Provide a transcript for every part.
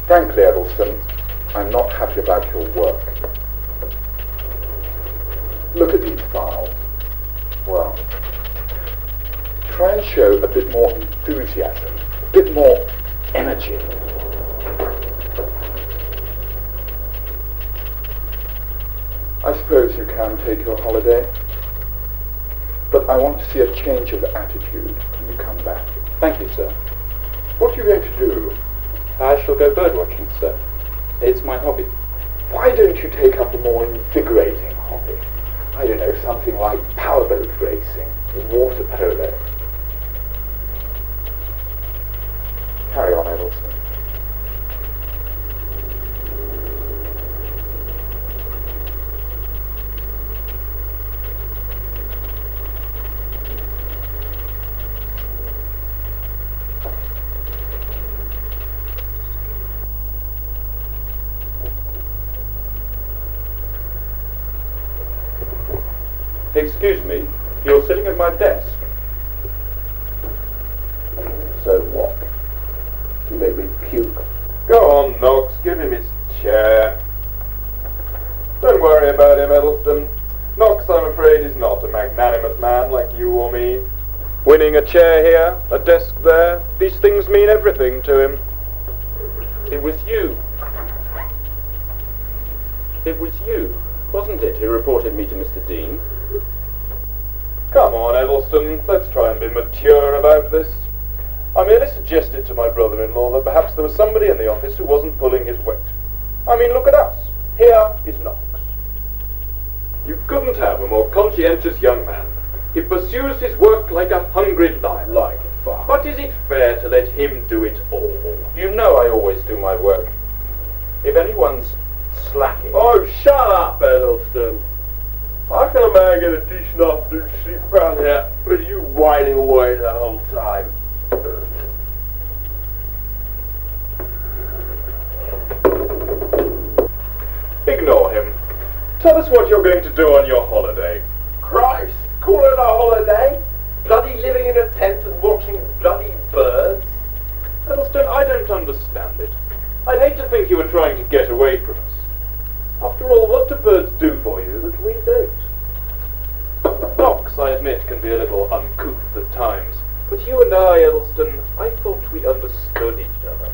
Frankly, Edelson, I'm not happy about your work. Look at these files. Well, try and show a bit more enthusiasm, a bit more energy. I suppose you can take your holiday, but I want to see a change of attitude when you come back. Thank you, sir. What are you going to do? I shall go birdwatching, sir. It's my hobby. Why don't you take up a more invigorating hobby? I don't know, something like powerboat racing, water polo. Carry on, Edelson. Excuse me, you're sitting at my desk. So what? You made me puke. Go on, Knox, give him his chair. Don't worry about him, Edelson. Knox, I'm afraid, is not a magnanimous man like you or me. Winning a chair here, a desk there, these things mean everything to him. It was you. It was you, wasn't it, who reported me to Mr. Dean? Come on, Edelson, let's try and be mature about this. I merely suggested to my brother-in-law that perhaps there was somebody in the office who wasn't pulling his weight. I mean, look at us. Here is Knox. You couldn't have a more conscientious young man. He pursues his work like a hungry lion. Like a fox. But is it fair to let him do it all? You know I always do my work. If anyone's slacking... Oh, shut up, Edelson. How can a man get a decent afternoon sleep round here with you whining away the whole time? Ignore him. Tell us what you're going to do on your holiday. Christ, call it a holiday? Bloody living in a tent and watching bloody birds? Edelson, I don't understand it. I'd hate to think you were trying to get away from us. After all, what do birds do for you that we don't? Knox, I admit, can be a little uncouth at times, but you and I, Edelson, I thought we understood each other.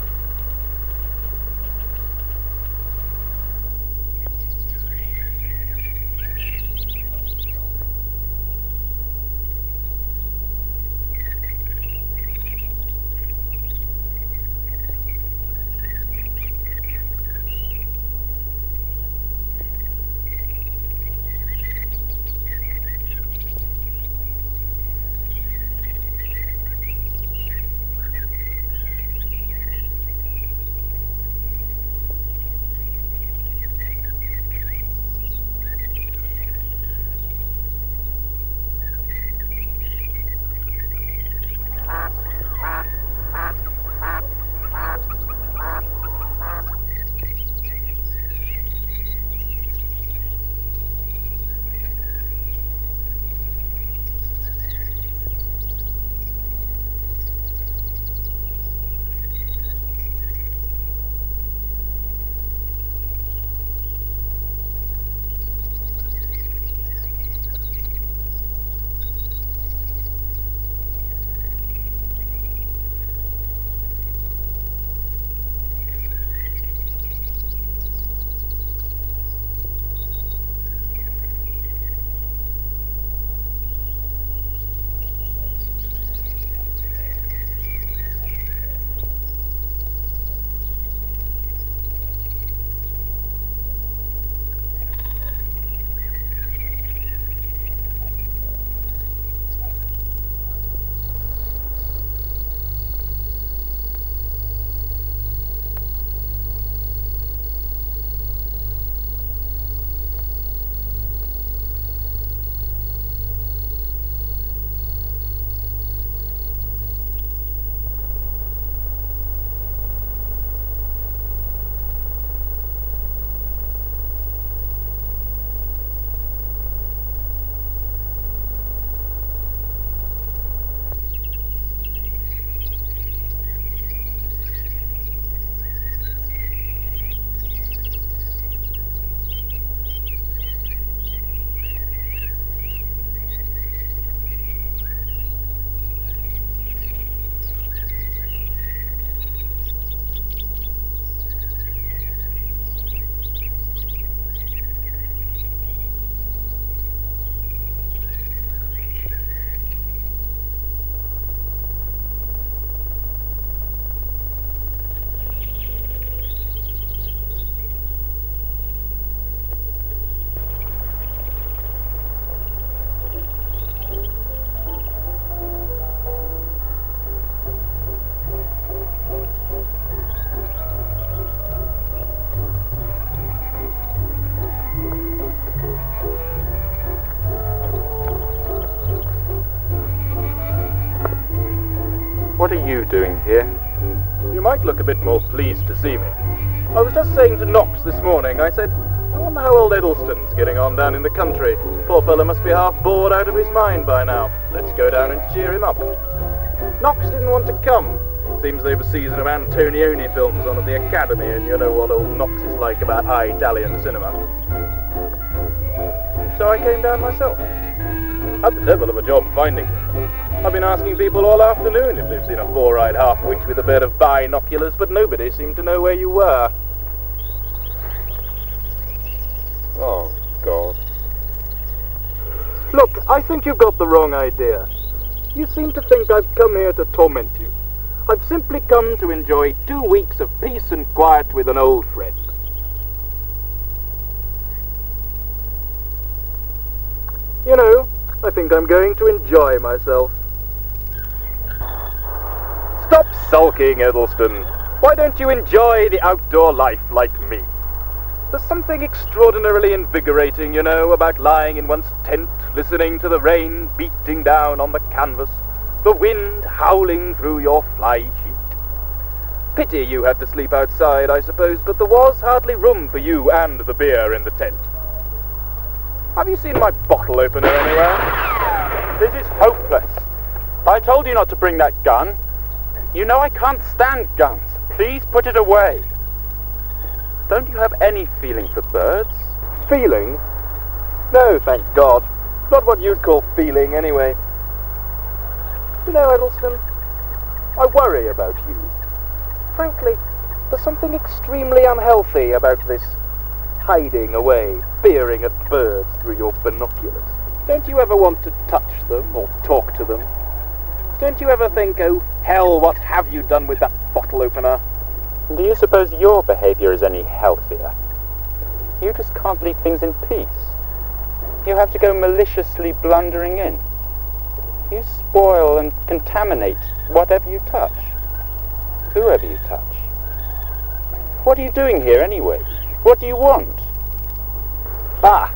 what are you doing here? You might look a bit more pleased to see me. I was just saying to Knox this morning, I said, I wonder how old Edelston's getting on down in the country. Poor fellow must be half bored out of his mind by now. Let's go down and cheer him up. Knox didn't want to come. Seems they've a season of Antonioni films on at the Academy, and you know what old Knox is like about high Italian cinema. So I came down myself. Had the devil of a job finding you. I've been asking people all afternoon if they've seen a four-eyed half-witch with a pair of binoculars, but nobody seemed to know where you were. Oh, God. Look, I think you've got the wrong idea. You seem to think I've come here to torment you. I've simply come to enjoy 2 weeks of peace and quiet with an old friend. You know, I think I'm going to enjoy myself. Stop sulking, Edelston. Why don't you enjoy the outdoor life like me? There's something extraordinarily invigorating, you know, about lying in one's tent, listening to the rain beating down on the canvas, the wind howling through your fly sheet. Pity you had to sleep outside, I suppose, but there was hardly room for you and the beer in the tent. Have you seen my bottle opener anywhere? This is hopeless. I told you not to bring that gun. You know I can't stand guns. Please put it away. Don't you have any feeling for birds? Feeling? No, thank God. Not what you'd call feeling, anyway. You know, Edelston, I worry about you. Frankly, there's something extremely unhealthy about this hiding away, peering at birds through your binoculars. Don't you ever want to touch them or talk to them? Don't you ever think, oh, hell, what have you done with that bottle opener? Do you suppose your behavior is any healthier? You just can't leave things in peace. You have to go maliciously blundering in. You spoil and contaminate whatever you touch, whoever you touch. What are you doing here anyway? What do you want? Ah!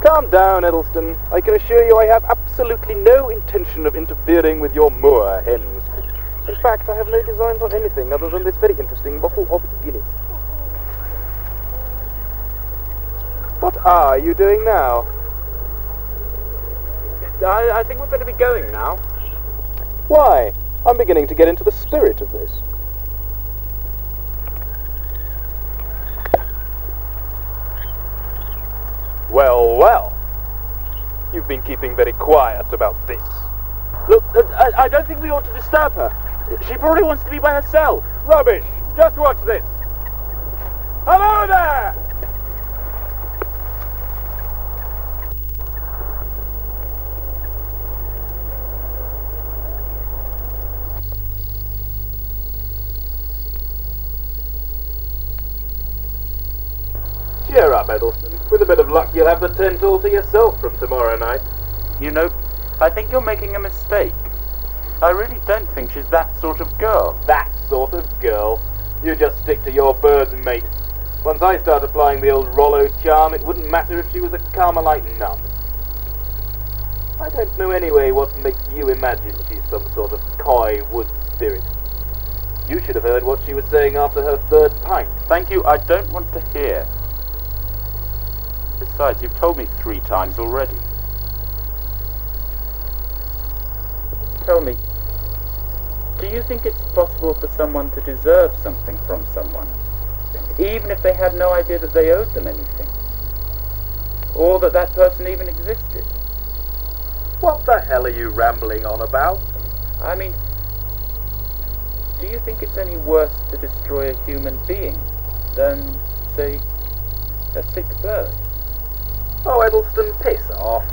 Calm down, Edelston. I can assure you I have absolutely no intention of interfering with your moor hens. In fact, I have no designs on anything other than this very interesting bottle of Guinness. What are you doing now? I think we'd better be going now. Why? I'm beginning to get into the spirit of this. Well, well. You've been keeping very quiet about this. Look, I don't think we ought to disturb her. She probably wants to be by herself. Rubbish! Just watch this! Hello there! Cheer up, Edelston. With a bit of luck, you'll have the tent all to yourself from tomorrow night. You know, I think you're making a mistake. I really don't think she's that sort of girl. That sort of girl? You just stick to your birds, mate. Once I start applying the old Rollo charm, it wouldn't matter if she was a Carmelite nun. I don't know anyway what makes you imagine she's some sort of coy wood spirit. You should have heard what she was saying after her third pint. Thank you, I don't want to hear. Besides, you've told me 3 times already. Tell me, do you think it's possible for someone to deserve something from someone, even if they had no idea that they owed them anything? Or that that person even existed? What the hell are you rambling on about? I mean, do you think it's any worse to destroy a human being than, say, a sick bird? Oh, Edelston, piss off.